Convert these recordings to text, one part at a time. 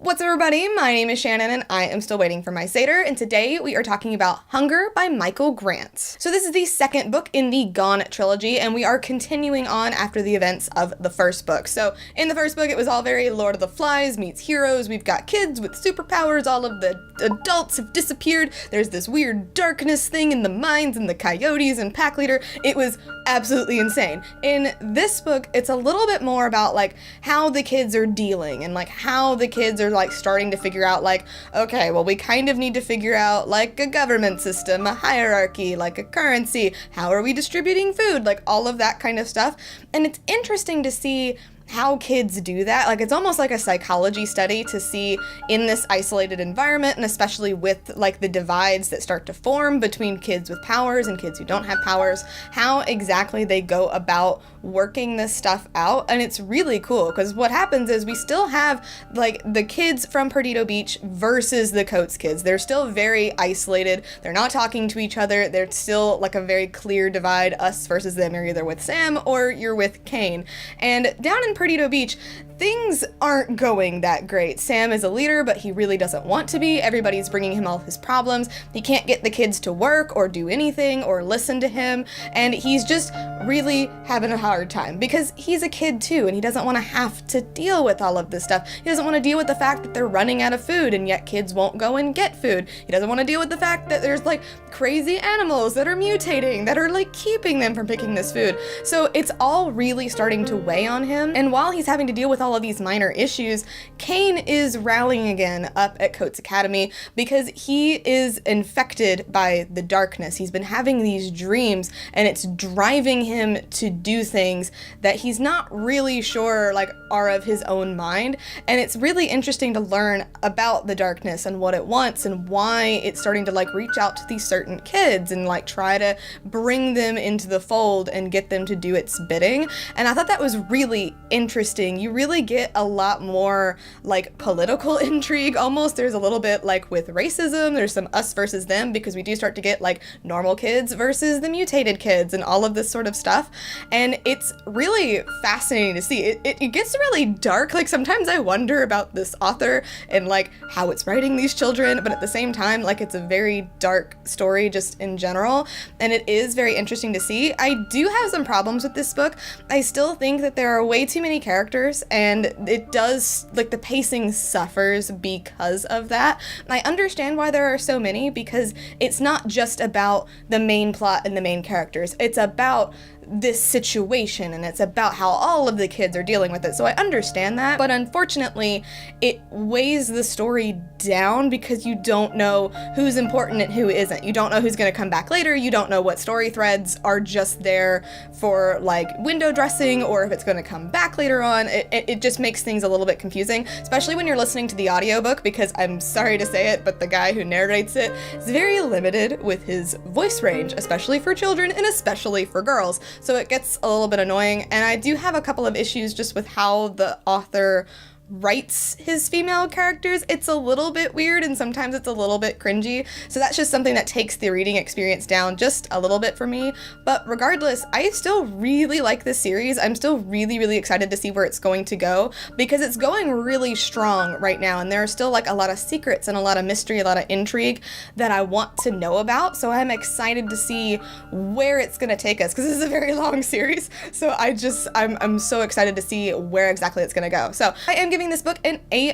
What's up, everybody? My name is Shannon and I am still waiting for my Satyr, and today we are talking about Hunger by Michael Grant. So this is the second book in the Gone trilogy, and we are continuing on after the events of the first book. So in the first book, it was all very Lord of the Flies meets heroes. We've got kids with superpowers. All of the adults have disappeared. There's this weird darkness thing in the mines and the coyotes and pack leader. It was absolutely insane. In this book, it's a little bit more about like how the kids are dealing and like how the kids are like starting to figure out like, okay, well, we kind of need to figure out like a government system, a hierarchy, like a currency, how are we distributing food, like all of that kind of stuff. And it's interesting to see how kids do that. Like, it's almost like a psychology study to see in this isolated environment, and especially with like the divides that start to form between kids with powers and kids who don't have powers, how exactly they go about working this stuff out. And it's really cool because what happens is we still have like the kids from Perdido Beach versus the Coates kids. They're still very isolated. They're not talking to each other. They're still like a very clear divide, us versus them. You're either with Sam or you're with Kane. And down in Perdido Beach, things aren't going that great. Sam is a leader, but he really doesn't want to be. Everybody's bringing him all his problems. He can't get the kids to work or do anything or listen to him, and he's just really having a hard time because he's a kid too, and he doesn't want to have to deal with all of this stuff. He doesn't want to deal with the fact that they're running out of food and yet kids won't go and get food. He doesn't want to deal with the fact that there's like crazy animals that are mutating that are like keeping them from picking this food. So it's all really starting to weigh on him, and while he's having to deal with all of these minor issues, Kane is rallying again up at Coates Academy because he is infected by the darkness. He's been having these dreams and it's driving him to do things that he's not really sure like are of his own mind. And it's really interesting to learn about the darkness and what it wants and why it's starting to like reach out to these certain kids and like try to bring them into the fold and get them to do its bidding. And I thought that was really interesting. You really get a lot more like political intrigue almost. There's a little bit like with racism, there's some us versus them because we do start to get like normal kids versus the mutated kids and all of this sort of stuff. And it's really fascinating to see. It gets really dark. Like sometimes I wonder about this author and like how it's writing these children, but at the same time, like it's a very dark story just in general. And it is very interesting to see. I do have some problems with this book. I still think that there are way too many characters, and it does, like, the pacing suffers because of that. I understand why there are so many, because it's not just about the main plot and the main characters. It's about this situation, and it's about how all of the kids are dealing with it. So I understand that, but unfortunately, it weighs the story down because you don't know who's important and who isn't. You don't know who's going to come back later. You don't know what story threads are just there for like window dressing or if it's going to come back later on. It just makes things a little bit confusing, especially when you're listening to the audiobook, because I'm sorry to say it, but the guy who narrates it is very limited with his voice range, especially for children and especially for girls. So it gets a little bit annoying, and I do have a couple of issues just with how the author writes his female characters. It's a little bit weird and sometimes it's a little bit cringy, so that's just something that takes the reading experience down just a little bit for me. But regardless, I still really like this series. I'm still really excited to see where it's going to go because it's going really strong right now, and there are still like a lot of secrets and a lot of mystery, a lot of intrigue that I want to know about. So I'm excited to see where it's going to take us because this is a very long series. So I'm so excited to see where exactly it's going to go. So I am giving this book an A-.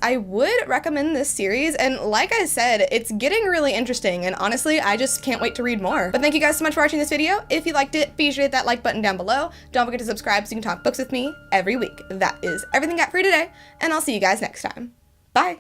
I would recommend this series, and like I said, it's getting really interesting, and honestly, I just can't wait to read more. But thank you guys so much for watching this video. If you liked it, be sure to hit that like button down below. Don't forget to subscribe so you can talk books with me every week. That is everything I got for you today, and I'll see you guys next time. Bye!